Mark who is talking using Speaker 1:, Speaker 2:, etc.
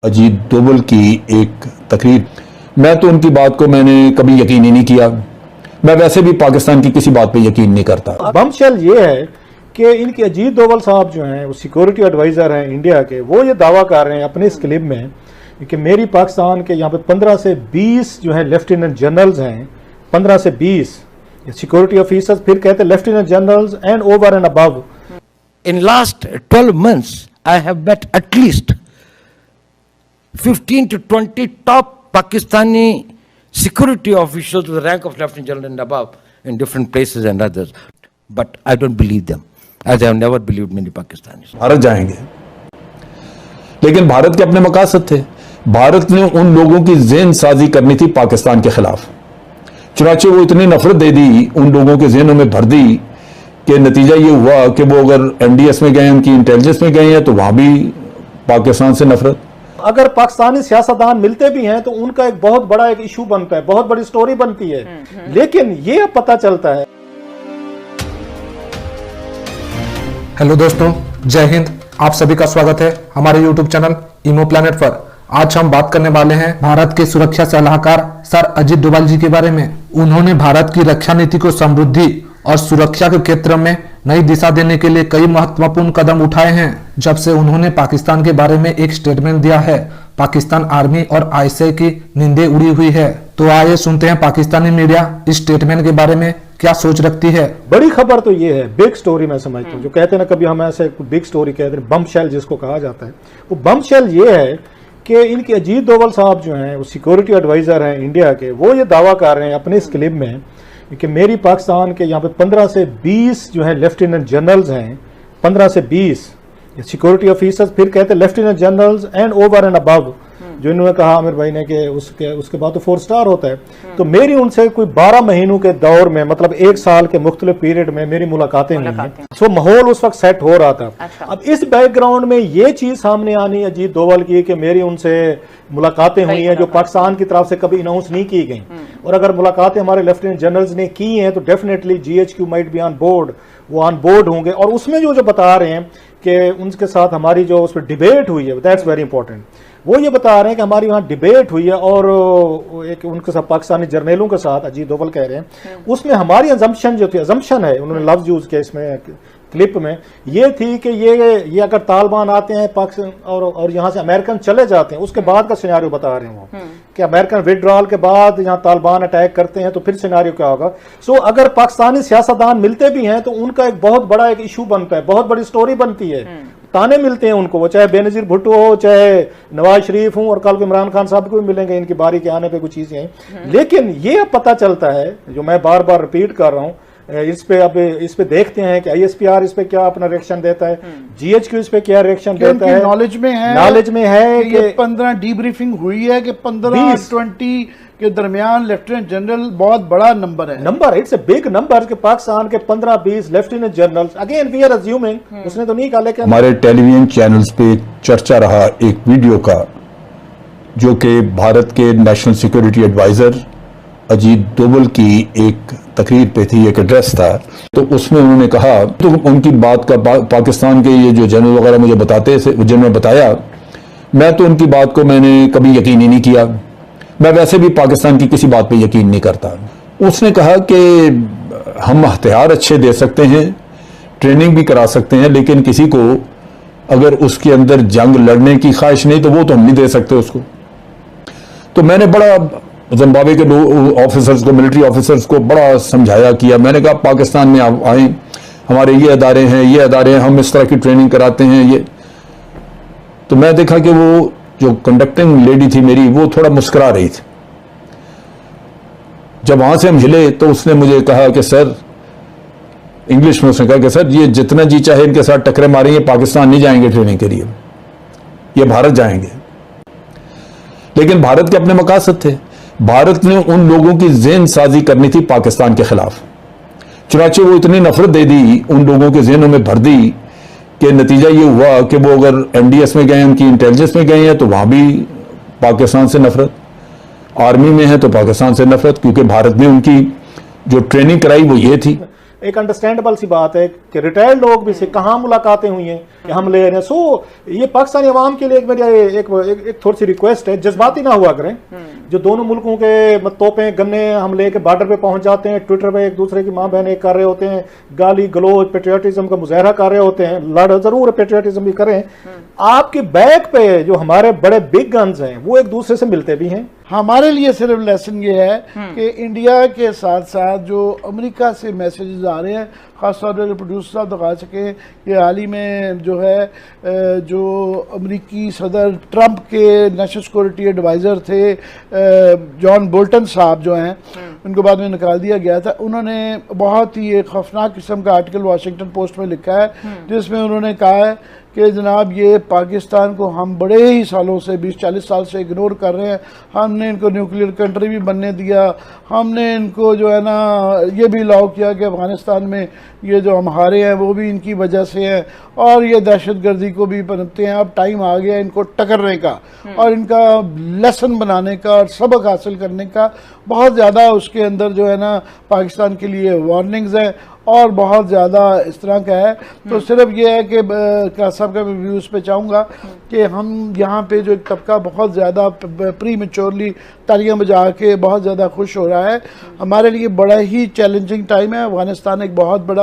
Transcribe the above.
Speaker 1: अजीत डोभाल की एक तकरीर, मैं तो उनकी बात को मैंने कभी यकीन ही नहीं किया। मैं वैसे भी पाकिस्तान की किसी बात पे यकीन नहीं करता।
Speaker 2: बमशेल ये है कि इनके अजीत डोभाल साहब जो हैं वो सिक्योरिटी एडवाइज़र हैं इंडिया के, वो ये दावा कर रहे हैं अपने इस क्लिप में कि मेरी पाकिस्तान के यहाँ पे 15 से 20 जो है लेफ्टिनेंट जनरल्स हैं, 15 से 20 सिक्योरिटी ऑफिसर्स, फिर कहते हैं lieutenant generals and over and above.
Speaker 3: In last 12 months, I have met at least 15 to 20 top Pakistani security officials with the rank of Lieutenant General and above in different places and others. But I don't believe them, as I have never believed many Pakistanis.
Speaker 1: Bharat जाएंगे, लेकिन भारत के अपने मकासद थे। भारत ने उन लोगों की ज़हन साजी करनी थी पाकिस्तान के खिलाफ, चुनाचे वो इतनी नफरत दे दी, उन लोगों के जहनों में भर दी कि नतीजा ये हुआ कि वो अगर एनडीएस में गए, उनकी इंटेलिजेंस में गए हैं, तो वहां भी पाकिस्तान से नफरत।
Speaker 2: अगर पाकिस्तानी सियासतदान मिलते भी हैं तो उनका एक बहुत बड़ा एक इशू बनता है, बहुत बड़ी स्टोरी बनती है, लेकिन ये अब पता चलता है।
Speaker 4: हेलो दोस्तों, जय हिंद। आप सभी का स्वागत है हमारे यूट्यूब चैनल इमो प्लैनेट पर। आज हम बात करने वाले हैं भारत के सुरक्षा सलाहकार सर अजीत डोभाल जी के बारे में। उन्होंने भारत की रक्षा नीति को समृद्धि और सुरक्षा के क्षेत्र में नई दिशा देने के लिए कई महत्वपूर्ण कदम उठाए हैं। जब से उन्होंने पाकिस्तान के बारे में एक स्टेटमेंट दिया है, पाकिस्तान आर्मी और आईएसआई की नींदें उड़ी हुई है। तो आइए सुनते हैं पाकिस्तानी मीडिया इस स्टेटमेंट के बारे में क्या सोच रखती है।
Speaker 2: बड़ी खबर तो ये है, बिग स्टोरी मैं समझता हूँ। जो कहते हैं ना, कभी हम ऐसे बिग स्टोरी कहते हैं, बमशेल जिसको कहा जाता है, वो बमशेल ये है कि इनके अजीत डोभाल साहब जो हैं वो सिक्योरिटी एडवाइज़र हैं इंडिया के, वो ये दावा कर रहे हैं अपने इस क्लिप में कि मेरी पाकिस्तान के यहाँ पे 15 से 20 जो है लेफ्टिनेंट जनरल्स हैं, 15 से 20 सिक्योरिटी ऑफिसर्स, फिर कहते हैं lieutenant generals and over and above, जो इन्होंने कहा आमिर भाई ने कि उसके बाद तो 4 स्टार होता है। तो मेरी उनसे कोई 12 महीनों के दौर में, मतलब 1 साल के मुख्तलिफ पीरियड में मेरी मुलाकातें हुई हैं। सो माहौल उस वक्त सेट हो रहा था। अब इस बैकग्राउंड में ये चीज सामने आनी अजीत डोभाल की कि मेरी उनसे मुलाकातें हुई हैं जो पाकिस्तान की तरफ से कभी अनाउंस नहीं की गई, और अगर मुलाकातें हमारे लेफ्टिनेंट जनरल्स ने की हैं तो definitely GHQ might be on board, वो ऑन बोर्ड होंगे। और उसमें जो बता रहे हैं कि उनके साथ हमारी जो उस पर डिबेट हुई है, दैट्स वेरी इंपॉर्टेंट। वो ये बता रहे हैं कि हमारी वहाँ डिबेट हुई है और एक उनके साथ पाकिस्तानी जर्नलों के साथ, अजीत डोभाल कह रहे हैं, उसमें हमारी अजम्पशन जो थी, अजम्पशन है, उन्होंने लफ्ज यूज किया इसमें क्लिप में, ये थी कि ये अगर तालिबान आते हैं पाकिस्तान और यहाँ से अमेरिकन चले जाते हैं, उसके बाद का सिनेरियो बता रहे हैं वो कि अमेरिकन विड्रॉल के बाद यहाँ तालिबान अटैक करते हैं तो फिर सिनेरियो क्या होगा। सो अगर पाकिस्तानी सियासतदान मिलते भी हैं तो उनका एक बहुत बड़ा एक इशू बनता है, बहुत बड़ी स्टोरी बनती है, ताने मिलते हैं उनको, वो चाहे बेनजीर भुट्टो हो, चाहे नवाज शरीफ हो, और कल को इमरान खान साहब को भी मिलेंगे इनकी बारी के आने पे कुछ चीजें हैं। लेकिन ये अब पता चलता है, जो मैं बार बार रिपीट कर रहा हूँ, इस पे देखते हैं कि आईएसपीआर इस पे क्या अपना रिएक्शन देता है, जीएचक्यू इस पे क्या रिएक्शन देता है।
Speaker 5: नॉलेज में है
Speaker 2: कि
Speaker 5: 15 डीब्रीफिंग हुई है कि 15-20 के दरमियान लेफ्टिनेंट जनरल बहुत बड़ा नंबर है।
Speaker 2: Number, it's a big number कि पाकिस्तान के 15-20 lieutenant generals, again we are assuming, उसने तो नहीं कहा, लेकिन
Speaker 1: हमारे टेलीविजन चैनल्स पे चर्चा रहा एक वीडियो का, जो कि भारत के national security adviser Ajit Doval की एक तकरीर पे थी, एक एड्रेस था। तो उसमें उन्होंने कहा, तो उनकी बात का पाकिस्तान के ये जो जनरल वगैरह मुझे बताते थे, जिन्होंने बताया, मैं तो उनकी बात को मैंने कभी यकीन ही नहीं किया। मैं वैसे भी पाकिस्तान की किसी बात पे यकीन नहीं करता। उसने कहा कि हम हथियार अच्छे दे सकते हैं, ट्रेनिंग भी करा सकते हैं, लेकिन किसी को अगर उसके अंदर जंग लड़ने की ख्वाहिश नहीं, तो वो तो हम नहीं दे सकते उसको। तो मैंने बड़ा जिम्बाब्वे के ऑफिसर्स को, मिलिट्री ऑफिसर्स को बड़ा समझाया किया। मैंने कहा पाकिस्तान में आप आए, हमारे ये अदारे हैं, हम इस तरह की ट्रेनिंग कराते हैं ये। तो मैं देखा कि वो जो कंडक्टिंग लेडी थी मेरी, वो थोड़ा मुस्कुरा रही थी। जब वहां से हम हिले तो उसने मुझे कहा कि सर, इंग्लिश में उसने कहा कि सर, ये जितना जी चाहे इनके साथ टकरे मारेंगे, पाकिस्तान नहीं जाएंगे ट्रेनिंग के लिए, ये भारत जाएंगे। लेकिन भारत के अपने मकासद थे। भारत ने उन लोगों की ज़हन साजी करनी थी पाकिस्तान के खिलाफ, चुनाचे वो इतनी नफरत दे दी, उन लोगों के जहनों में भर दी कि नतीजा ये हुआ कि वो अगर एनडीएस में गए, उनकी इंटेलिजेंस में गए हैं, तो वहां भी पाकिस्तान से नफरत, आर्मी में है तो पाकिस्तान से नफरत, क्योंकि भारत ने उनकी जो ट्रेनिंग कराई वो ये थी।
Speaker 2: एक अंडरस्टैंडेबल सी बात है कि रिटायर्ड लोग भी से कहाँ मुलाकातें हुई हैं कि हम ले रहे हैं। सो ये पाकिस्तानी अवाम के लिए एक मेरी एक थोड़ी सी रिक्वेस्ट है, जज्बाती ना हुआ करें। जो दोनों मुल्कों के तोपें गन्ने हम लेके बॉर्डर पे पहुंच जाते हैं, ट्विटर पे एक दूसरे की माँ बहनें कर रहे होते हैं, गाली गलोच पेट्रियाटिज्म का मुजाहरा कर रहे होते हैं, लड़ जरूर पेट्रियाटिज्म भी करें, आपके बैक पे जो हमारे बड़े बिग गन्स हैं वो एक दूसरे से मिलते भी हैं।
Speaker 5: हमारे लिए सिर्फ लेसन ये है कि इंडिया के साथ साथ जो अमेरिका से मैसेजेस आ रहे हैं, ख़ासतौर पर प्रोड्यूसर साहब दिखा सकें कि हाल ही में जो है जो अमेरिकी सदर ट्रंप के नेशनल सिक्योरिटी एडवाइज़र थे जॉन बोल्टन साहब जो हैं, उनको बाद में निकाल दिया गया था। उन्होंने बहुत ही एक खौफनाक किस्म का आर्टिकल वाशिंगटन पोस्ट में लिखा है जिसमें उन्होंने कहा है कि जनाब ये पाकिस्तान को हम बड़े ही सालों से 20-40 साल से इग्नोर कर रहे हैं, हमने इनको न्यूक्लियर कंट्री भी बनने दिया, हमने इनको जो है ना ये भी अलाउ किया कि अफ़गानिस्तान में ये जो हम हारे हैं वो भी इनकी वजह से हैं, और ये दहशतगर्दी को भी पनपते हैं। अब टाइम आ गया इनको टकरने का और इनका लेसन बनाने का और सबक हासिल करने का। बहुत ज़्यादा उसके अंदर जो है ना पाकिस्तान के लिए वार्निंग्स हैं और बहुत ज़्यादा इस तरह का है। तो सिर्फ ये है कि साहब का मैं व्यूज़ पे चाहूँगा कि हम यहाँ पे जो एक तबका बहुत ज़्यादा प्री मेच्योरली तालियां बजा के बहुत ज़्यादा खुश हो रहा है। हमारे लिए बड़ा ही चैलेंजिंग टाइम है। अफ़गानिस्तान एक बहुत बड़ा